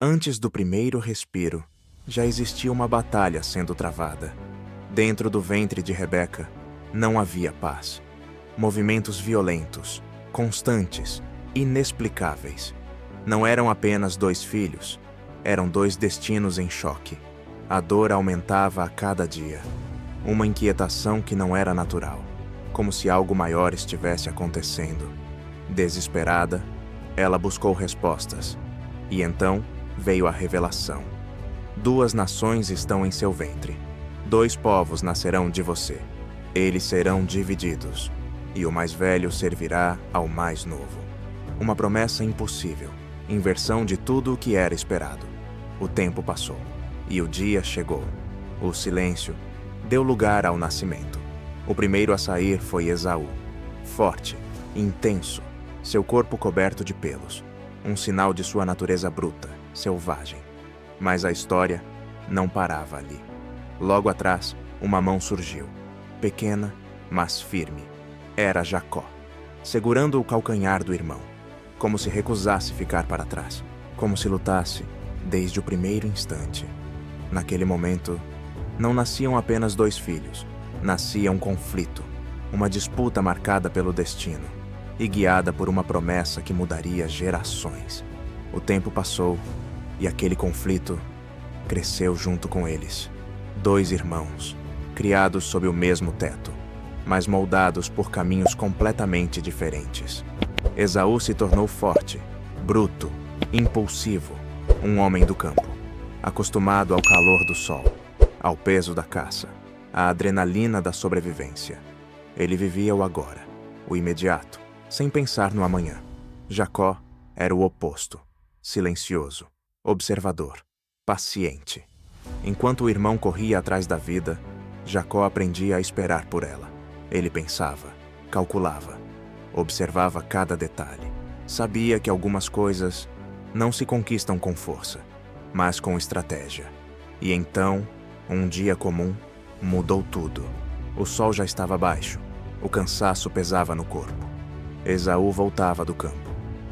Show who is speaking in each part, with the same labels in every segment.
Speaker 1: Antes do primeiro respiro, já existia uma batalha sendo travada. Dentro do ventre de Rebeca, não havia paz. Movimentos violentos, constantes, inexplicáveis. Não eram apenas dois filhos, eram dois destinos em choque. A dor aumentava a cada dia. Uma inquietação que não era natural, como se algo maior estivesse acontecendo. Desesperada, ela buscou respostas. E então veio a revelação. 2 nações estão em seu ventre. 2 povos nascerão de você. Eles serão divididos, e o mais velho servirá ao mais novo. Uma promessa impossível, inversão de tudo o que era esperado. O tempo passou, e o dia chegou. O silêncio deu lugar ao nascimento. O primeiro a sair foi Esaú. Forte, intenso, seu corpo coberto de pelos. Um sinal de sua natureza bruta, selvagem. Mas a história não parava ali. Logo atrás, uma mão surgiu. Pequena, mas firme. Era Jacó, segurando o calcanhar do irmão, como se recusasse ficar para trás, como se lutasse desde o primeiro instante. Naquele momento, não nasciam apenas 2 filhos, nascia um conflito, uma disputa marcada pelo destino e guiada por uma promessa que mudaria gerações. O tempo passou e aquele conflito cresceu junto com eles. 2 irmãos, criados sob o mesmo teto, mas moldados por caminhos completamente diferentes. Esaú se tornou forte, bruto, impulsivo, um homem do campo, acostumado ao calor do sol, ao peso da caça, à adrenalina da sobrevivência. Ele vivia o agora, o imediato, sem pensar no amanhã. Jacó era o oposto, silencioso, observador, paciente. Enquanto o irmão corria atrás da vida, Jacó aprendia a esperar por ela. Ele pensava, calculava, observava cada detalhe. Sabia que algumas coisas não se conquistam com força, mas com estratégia. E então, um dia comum, mudou tudo. O sol já estava baixo, o cansaço pesava no corpo. Esaú voltava do campo,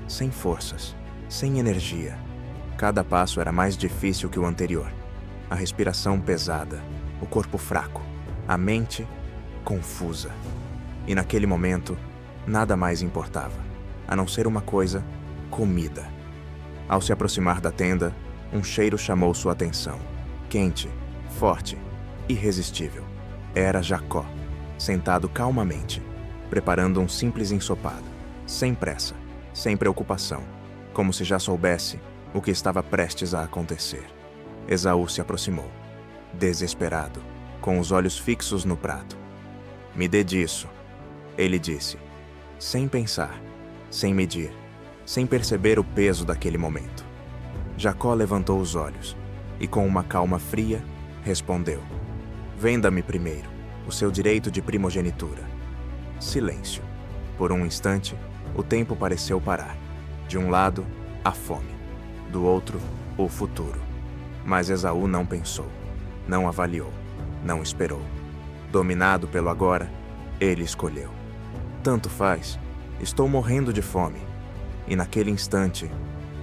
Speaker 1: sem forças, sem energia. Cada passo era mais difícil que o anterior. A respiração pesada, o corpo fraco, a mente confusa. E naquele momento, nada mais importava, a não ser uma coisa: comida. Ao se aproximar da tenda, um cheiro chamou sua atenção. Quente, forte, irresistível. Era Jacó, sentado calmamente, preparando um simples ensopado, sem pressa, sem preocupação, como se já soubesse o que estava prestes a acontecer. Esaú se aproximou, desesperado, com os olhos fixos no prato. "Me dê disso", ele disse, sem pensar, sem medir, sem perceber o peso daquele momento. Jacó levantou os olhos e, com uma calma fria, respondeu: "Venda-me primeiro o seu direito de primogenitura." Silêncio. Por um instante, o tempo pareceu parar. De um lado, a fome. Do outro, o futuro. Mas Esaú não pensou, não avaliou, não esperou. Dominado pelo agora, ele escolheu. Tanto faz, estou morrendo de fome. E naquele instante,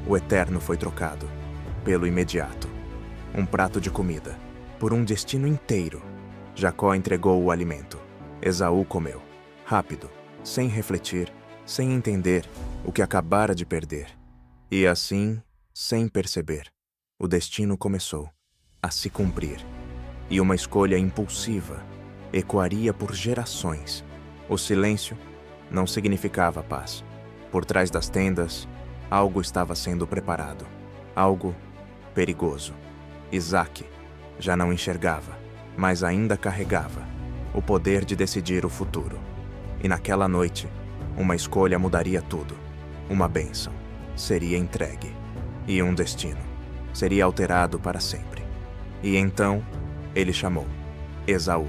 Speaker 1: o eterno foi trocado pelo imediato. Um prato de comida, por um destino inteiro. Jacó entregou o alimento. Esaú comeu, rápido, sem refletir, sem entender o que acabara de perder. E assim, sem perceber, o destino começou a se cumprir. E uma escolha impulsiva ecoaria por gerações. O silêncio não significava paz. Por trás das tendas, algo estava sendo preparado. Algo perigoso. Isaac já não enxergava, mas ainda carregava o poder de decidir o futuro. E naquela noite, uma escolha mudaria tudo. Uma bênção seria entregue. E um destino seria alterado para sempre. E então, ele chamou Esaú,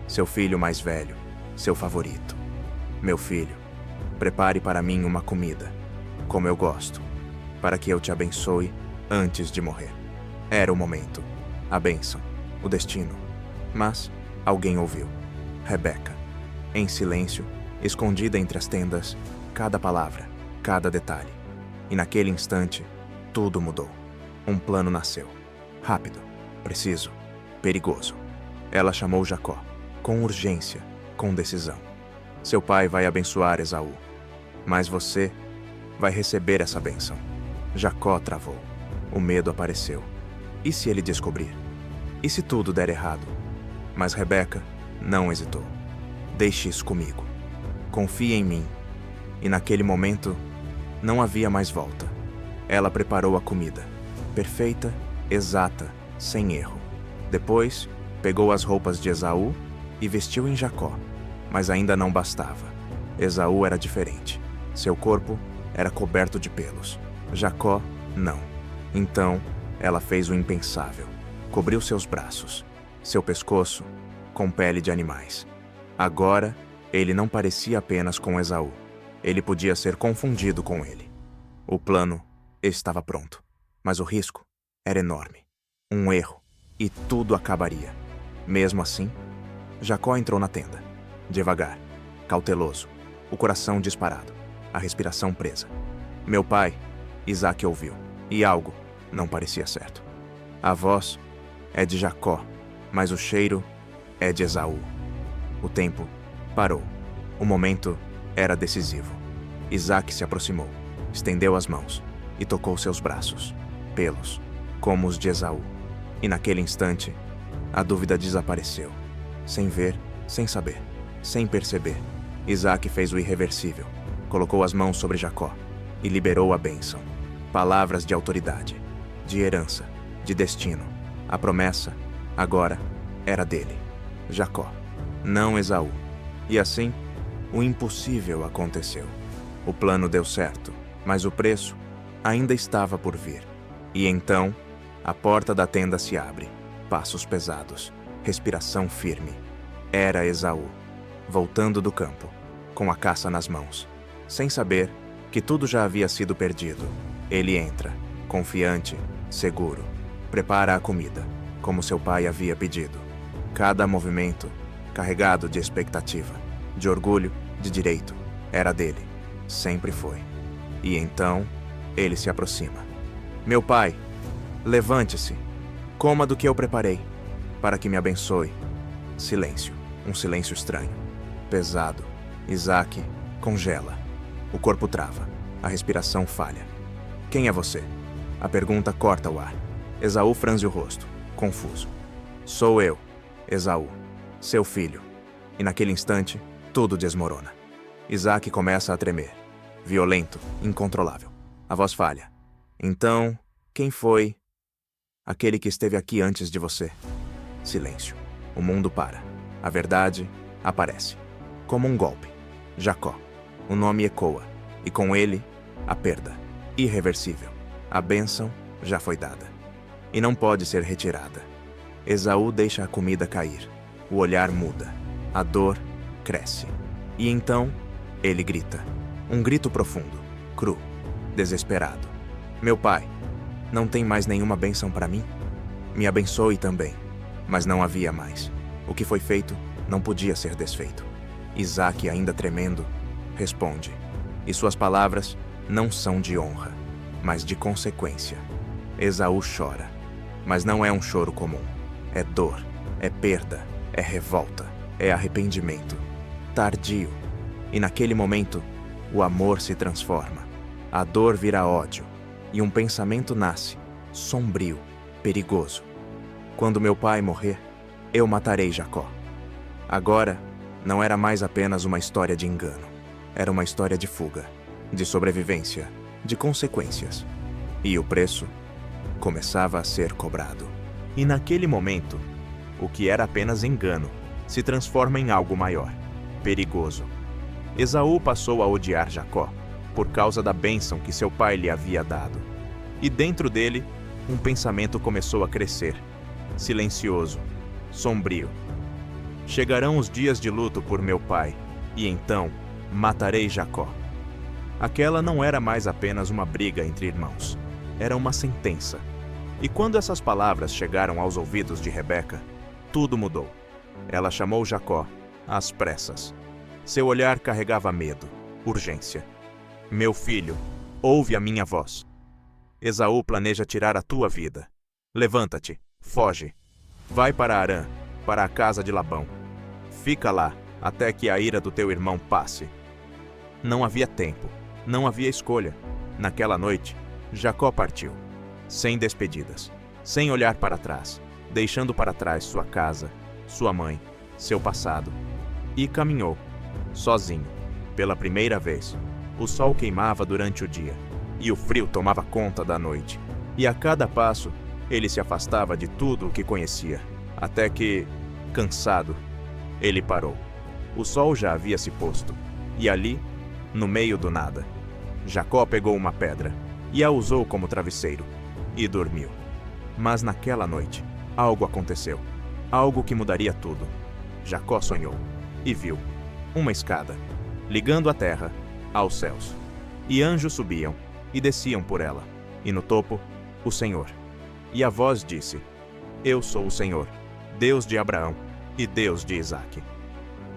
Speaker 1: seu filho mais velho, seu favorito. "Meu filho, prepare para mim uma comida, como eu gosto, para que eu te abençoe antes de morrer." Era o momento, a bênção, o destino. Mas alguém ouviu. Rebeca, em silêncio, escondida entre as tendas, cada palavra, cada detalhe. E naquele instante, tudo mudou. Um plano nasceu. Rápido, preciso, perigoso. Ela chamou Jacó, com urgência, com decisão. Seu pai vai abençoar Esaú, mas você vai receber essa bênção. Jacó travou. O medo apareceu. E se ele descobrir? E se tudo der errado? Mas Rebeca não hesitou. Deixe isso comigo. Confie em mim. E naquele momento, não havia mais volta. Ela preparou a comida. Perfeita, exata, sem erro. Depois, pegou as roupas de Esaú e vestiu em Jacó. Mas ainda não bastava. Esaú era diferente. Seu corpo era coberto de pelos. Jacó, não. Então, ela fez o impensável. Cobriu seus braços, seu pescoço, com pele de animais. Agora, ele não parecia apenas com Esaú. Ele podia ser confundido com ele. O plano estava pronto, mas o risco era enorme. Um erro, e tudo acabaria. Mesmo assim, Jacó entrou na tenda. Devagar, cauteloso, o coração disparado, a respiração presa. Meu pai, Isaque ouviu, e algo não parecia certo. A voz é de Jacó, mas o cheiro é de Esaú. O tempo parou. O momento era decisivo. Isaque se aproximou, estendeu as mãos e tocou seus braços, pelos, como os de Esaú. E naquele instante, a dúvida desapareceu. Sem ver, sem saber, sem perceber, Isaque fez o irreversível. Colocou as mãos sobre Jacó e liberou a bênção. Palavras de autoridade, de herança, de destino. A promessa, agora, era dele, Jacó, não Esaú. E assim, o impossível aconteceu. O plano deu certo, mas o preço ainda estava por vir. E então, a porta da tenda se abre. Passos pesados, respiração firme. Era Esaú, voltando do campo, com a caça nas mãos. Sem saber que tudo já havia sido perdido, ele entra, confiante, seguro. Prepara a comida, como seu pai havia pedido. Cada movimento, carregado de expectativa, de orgulho, de direito, era dele. Sempre foi. E então, ele se aproxima. Meu pai, levante-se. Coma do que eu preparei, para que me abençoe. Silêncio. Um silêncio estranho. Pesado. Isaque congela. O corpo trava. A respiração falha. Quem é você? A pergunta corta o ar. Esaú franze o rosto, confuso. Sou eu, Esaú, seu filho. E naquele instante, tudo desmorona. Isaque começa a tremer. Violento, incontrolável. A voz falha. Então, quem foi aquele que esteve aqui antes de você? Silêncio. O mundo para. A verdade aparece. Como um golpe. Jacó. O nome ecoa. E com ele, a perda. Irreversível. A bênção já foi dada. E não pode ser retirada. Esaú deixa a comida cair. O olhar muda. A dor cresce. E então, ele grita. Um grito profundo, cru, desesperado. Meu pai, não tem mais nenhuma bênção para mim? Me abençoe também. Mas não havia mais. O que foi feito não podia ser desfeito. Isaque, ainda tremendo, responde. E suas palavras não são de honra, mas de consequência. Esaú chora. Mas não é um choro comum. É dor, é perda, é revolta, é arrependimento. Tardio. E naquele momento, o amor se transforma. A dor vira ódio. E um pensamento nasce, sombrio, perigoso. Quando meu pai morrer, eu matarei Jacó. Agora, não era mais apenas uma história de engano. Era uma história de fuga, de sobrevivência, de consequências. E o preço começava a ser cobrado. E naquele momento, o que era apenas engano se transforma em algo maior, perigoso. Esaú passou a odiar Jacó por causa da bênção que seu pai lhe havia dado. E dentro dele, um pensamento começou a crescer, silencioso, sombrio. Chegarão os dias de luto por meu pai, e então matarei Jacó. Aquela não era mais apenas uma briga entre irmãos, era uma sentença. E quando essas palavras chegaram aos ouvidos de Rebeca, tudo mudou. Ela chamou Jacó às pressas. Seu olhar carregava medo, urgência. Meu filho, ouve a minha voz. Esaú planeja tirar a tua vida. Levanta-te, foge. Vai para Harã, para a casa de Labão. Fica lá, até que a ira do teu irmão passe. Não havia tempo, não havia escolha. Naquela noite, Jacó partiu, sem despedidas, sem olhar para trás, deixando para trás sua casa, sua mãe, seu passado. E caminhou, sozinho, pela primeira vez. O sol queimava durante o dia, e o frio tomava conta da noite. E a cada passo, ele se afastava de tudo o que conhecia, até que, cansado, ele parou. O sol já havia se posto, e ali, no meio do nada, Jacó pegou uma pedra e a usou como travesseiro, e dormiu. Mas naquela noite, algo aconteceu, algo que mudaria tudo. Jacó sonhou, e viu uma escada, ligando a terra aos céus. E anjos subiam e desciam por ela, e no topo, o Senhor. E a voz disse: Eu sou o Senhor, Deus de Abraão e Deus de Isaque.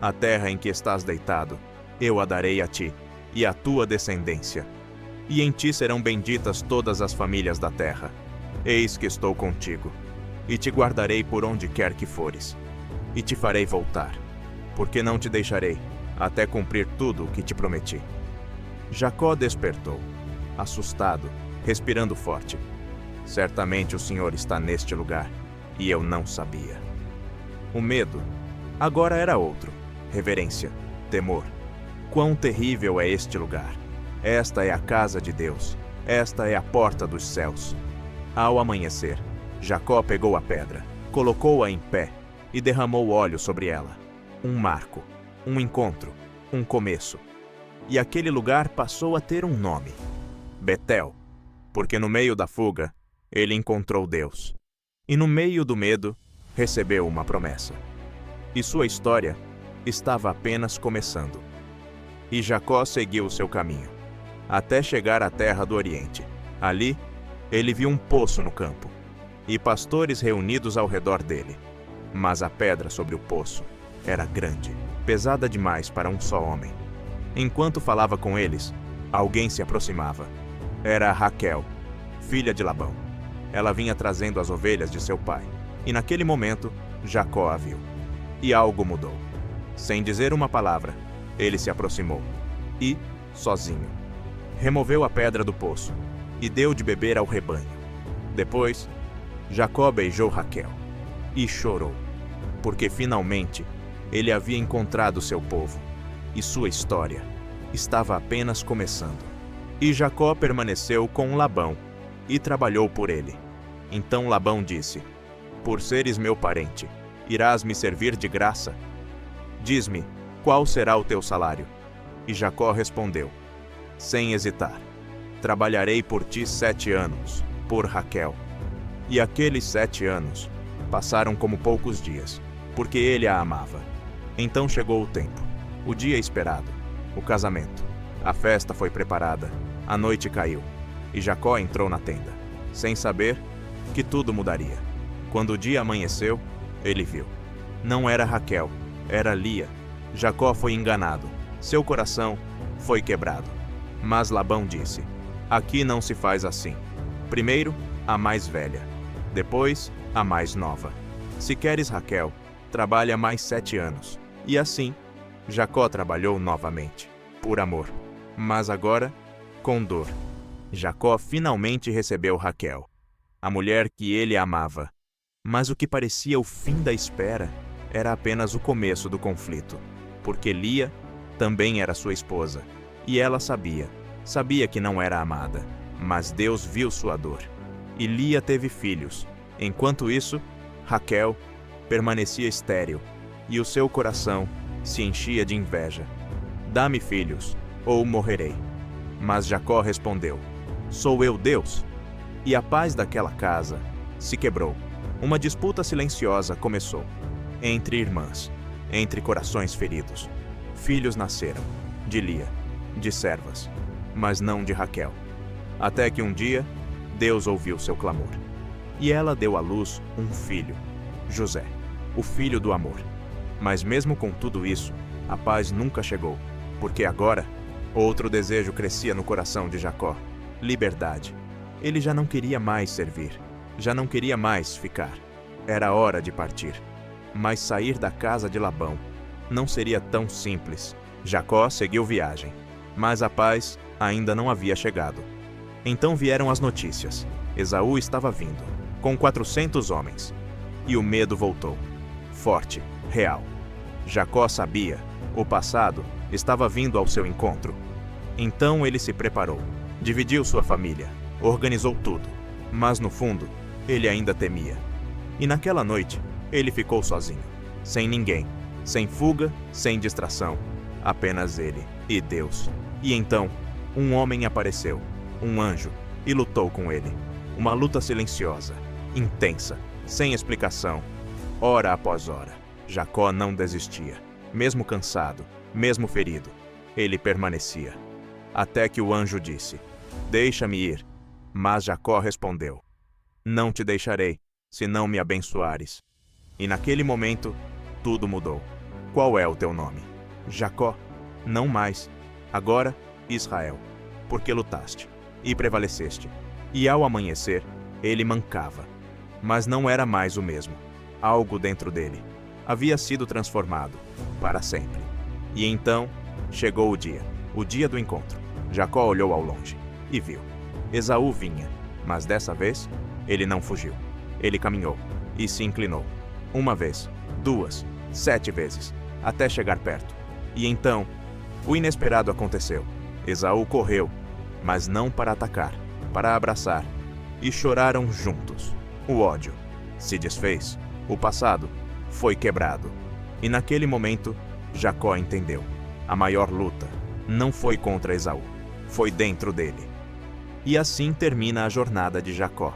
Speaker 1: A terra em que estás deitado, eu a darei a ti e à tua descendência. E em ti serão benditas todas as famílias da terra. Eis que estou contigo, e te guardarei por onde quer que fores, e te farei voltar, porque não te deixarei, até cumprir tudo o que te prometi. Jacó despertou, assustado, respirando forte. Certamente o Senhor está neste lugar, e eu não sabia. O medo agora era outro. Reverência, temor. Quão terrível é este lugar! Esta é a casa de Deus. Esta é a porta dos céus. Ao amanhecer, Jacó pegou a pedra, colocou-a em pé e derramou óleo sobre ela. Um marco, um encontro, um começo. E aquele lugar passou a ter um nome: Betel, porque no meio da fuga, ele encontrou Deus. E no meio do medo, recebeu uma promessa. E sua história estava apenas começando. E Jacó seguiu o seu caminho, até chegar à terra do Oriente. Ali, ele viu um poço no campo, e pastores reunidos ao redor dele. Mas a pedra sobre o poço era grande, pesada demais para um só homem. Enquanto falava com eles, alguém se aproximava. Era Raquel, filha de Labão. Ela vinha trazendo as ovelhas de seu pai, e naquele momento, Jacó a viu. E algo mudou. Sem dizer uma palavra, ele se aproximou, e, sozinho, removeu a pedra do poço, e deu de beber ao rebanho. Depois, Jacó beijou Raquel, e chorou, porque finalmente ele havia encontrado seu povo, e sua história estava apenas começando. E Jacó permaneceu com Labão, e trabalhou por ele. Então Labão disse: Por seres meu parente, irás me servir de graça? Diz-me, qual será o teu salário? E Jacó respondeu, sem hesitar: Trabalharei por ti 7 anos, por Raquel. E aqueles 7 anos passaram como poucos dias, porque ele a amava. Então chegou o tempo, o dia esperado, o casamento. A festa foi preparada, a noite caiu, e Jacó entrou na tenda, sem saber que tudo mudaria. Quando o dia amanheceu, ele viu. Não era Raquel, era Lia. Jacó foi enganado, seu coração foi quebrado. Mas Labão disse: Aqui não se faz assim. Primeiro, a mais velha, depois, a mais nova. Se queres Raquel, trabalha mais 7 anos. E assim, Jacó trabalhou novamente, por amor, mas agora, com dor. Jacó finalmente recebeu Raquel, a mulher que ele amava. Mas o que parecia o fim da espera era apenas o começo do conflito, porque Lia também era sua esposa, e ela sabia que não era amada, mas Deus viu sua dor. E Lia teve filhos. Enquanto isso, Raquel permanecia estéril, e o seu coração se enchia de inveja. Dá-me filhos, ou morrerei. Mas Jacó respondeu: Sou eu Deus? E a paz daquela casa se quebrou. Uma disputa silenciosa começou, entre irmãs, entre corações feridos. Filhos nasceram, de Lia, de servas, mas não de Raquel. Até que um dia, Deus ouviu seu clamor. E ela deu à luz um filho, José, o filho do amor. Mas mesmo com tudo isso, a paz nunca chegou, porque agora, outro desejo crescia no coração de Jacó: liberdade. Ele já não queria mais servir, já não queria mais ficar. Era hora de partir. Mas sair da casa de Labão não seria tão simples. Jacó seguiu viagem, mas a paz ainda não havia chegado. Então vieram as notícias. Esaú estava vindo, com 400 homens. E o medo voltou. Forte, real. Jacó sabia, o passado estava vindo ao seu encontro. Então ele se preparou, dividiu sua família, organizou tudo. Mas no fundo, ele ainda temia. E naquela noite, ele ficou sozinho, sem ninguém, sem fuga, sem distração. Apenas ele e Deus. E então, um homem apareceu, um anjo, e lutou com ele. Uma luta silenciosa, intensa, sem explicação. Hora após hora, Jacó não desistia. Mesmo cansado, mesmo ferido, ele permanecia. Até que o anjo disse: "Deixa-me ir." Mas Jacó respondeu: "Não te deixarei, se não me abençoares." E naquele momento, tudo mudou. Qual é o teu nome? Jacó? Não mais. Agora, Israel. Porque lutaste e prevaleceste. E ao amanhecer, ele mancava. Mas não era mais o mesmo. Algo dentro dele havia sido transformado para sempre. E então, chegou o dia do encontro. Jacó olhou ao longe e viu. Esaú vinha, mas dessa vez, ele não fugiu. Ele caminhou e se inclinou. 1 vez, 2, 7 vezes, até chegar perto. E então, o inesperado aconteceu. Esaú correu, mas não para atacar, para abraçar. E choraram juntos. O ódio se desfez. O passado foi quebrado. E naquele momento, Jacó entendeu. A maior luta não foi contra Esaú, foi dentro dele. E assim termina a jornada de Jacó.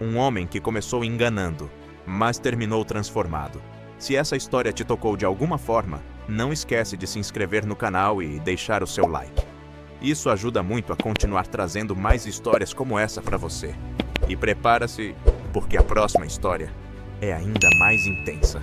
Speaker 1: Um homem que começou enganando, mas terminou transformado. Se essa história te tocou de alguma forma, não esquece de se inscrever no canal e deixar o seu like. Isso ajuda muito a continuar trazendo mais histórias como essa para você. E prepara-se, porque a próxima história é ainda mais intensa.